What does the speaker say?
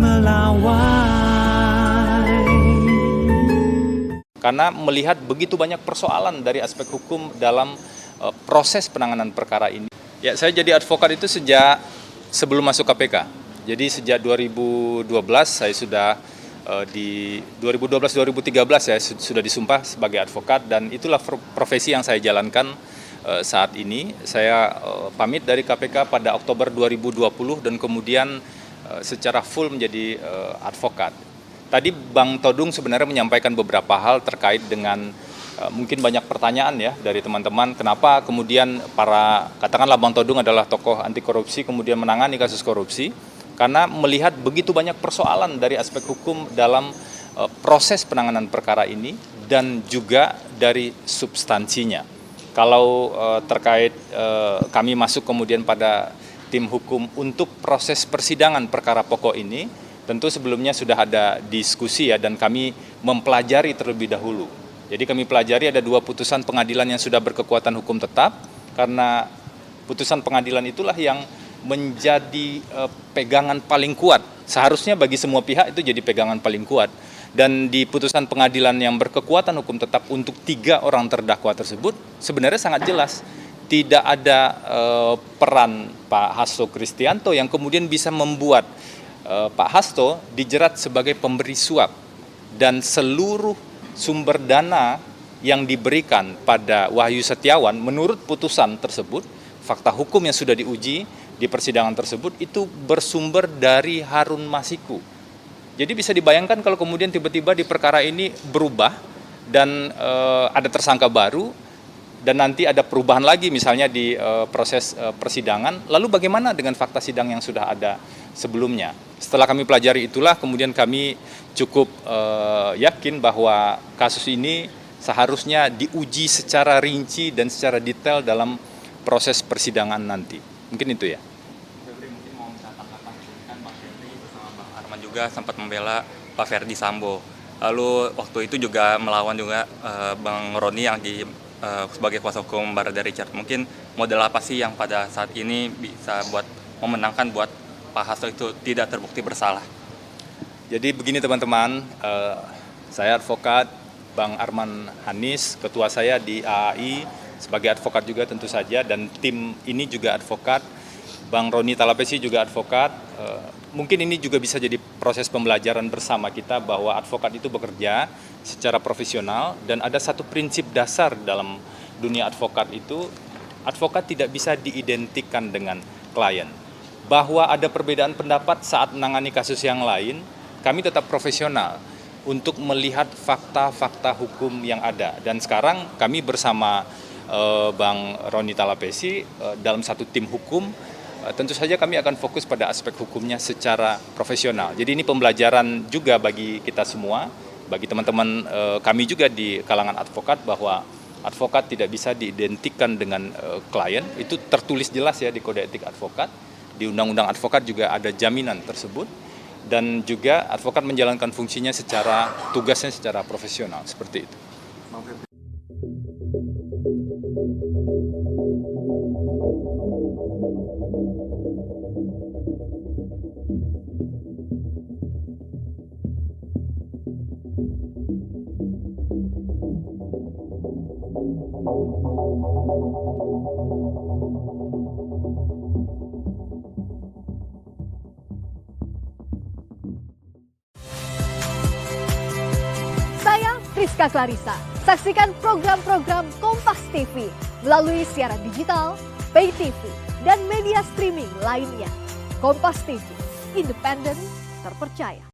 melawai. Karena melihat begitu banyak persoalan dari aspek hukum dalam proses penanganan perkara ini. Ya, saya jadi advokat itu sejak sebelum masuk KPK. Jadi sejak 2012 saya sudah di 2012-2013 saya sudah disumpah sebagai advokat, dan itulah profesi yang saya jalankan saat ini. Saya pamit dari KPK pada Oktober 2020 dan kemudian secara full menjadi advokat. Tadi Bang Todung sebenarnya menyampaikan beberapa hal terkait dengan mungkin banyak pertanyaan ya dari teman-teman, kenapa kemudian katakanlah Bang Todung adalah tokoh anti korupsi kemudian menangani kasus korupsi, karena melihat begitu banyak persoalan dari aspek hukum dalam proses penanganan perkara ini dan juga dari substansinya. Kalau terkait kami masuk kemudian pada tim hukum untuk proses persidangan perkara pokok ini, tentu sebelumnya sudah ada diskusi ya, dan kami mempelajari terlebih dahulu. Jadi kami pelajari ada 2 putusan pengadilan yang sudah berkekuatan hukum tetap, karena putusan pengadilan itulah yang menjadi pegangan paling kuat. Seharusnya bagi semua pihak itu jadi pegangan paling kuat. Dan di putusan pengadilan yang berkekuatan hukum tetap untuk 3 orang terdakwa tersebut, sebenarnya sangat jelas. Tidak ada peran Pak Hasto Kristianto yang kemudian bisa membuat Pak Hasto dijerat sebagai pemberi suap. Dan seluruh sumber dana yang diberikan pada Wahyu Setiawan menurut putusan tersebut, fakta hukum yang sudah diuji di persidangan tersebut itu bersumber dari Harun Masiku. Jadi bisa dibayangkan kalau kemudian tiba-tiba di perkara ini berubah dan ada tersangka baru dan nanti ada perubahan lagi misalnya di proses persidangan, lalu bagaimana dengan fakta sidang yang sudah ada sebelumnya? Setelah kami pelajari itulah kemudian kami cukup yakin bahwa kasus ini seharusnya diuji secara rinci dan secara detail dalam proses persidangan nanti. Mungkin itu ya. Mungkin mau minta tanggapan, kan Bang Febri bersama Bang Arman juga sempat membela Pak Ferdi Sambo. Lalu waktu itu juga melawan juga Bang Roni yang sebagai kuasa hukum Barada Richard. Mungkin model apa sih yang pada saat ini bisa buat memenangkan buat Pak Hasto itu tidak terbukti bersalah? Jadi begini teman-teman, saya advokat Bang Arman Hanis, ketua saya di AAI, sebagai advokat juga tentu saja, dan tim ini juga advokat, Bang Roni Talapesi juga advokat. Mungkin ini juga bisa jadi proses pembelajaran bersama kita bahwa advokat itu bekerja secara profesional, dan ada satu prinsip dasar dalam dunia advokat itu, advokat tidak bisa diidentikan dengan klien. Bahwa ada perbedaan pendapat saat menangani kasus yang lain, kami tetap profesional untuk melihat fakta-fakta hukum yang ada. Dan sekarang kami bersama Bang Roni Talapesi dalam satu tim hukum, tentu saja kami akan fokus pada aspek hukumnya secara profesional. Jadi ini pembelajaran juga bagi kita semua, bagi teman-teman kami juga di kalangan advokat, bahwa advokat tidak bisa diidentikan dengan klien. Itu tertulis jelas ya di Kode Etik Advokat, di Undang-Undang Advokat juga ada jaminan tersebut, dan juga advokat menjalankan fungsinya tugasnya secara profesional, seperti itu. Saya Rizka Clarissa. Saksikan program-program Kompas TV melalui siaran digital, pay TV, dan media streaming lainnya. Kompas TV, independen, terpercaya.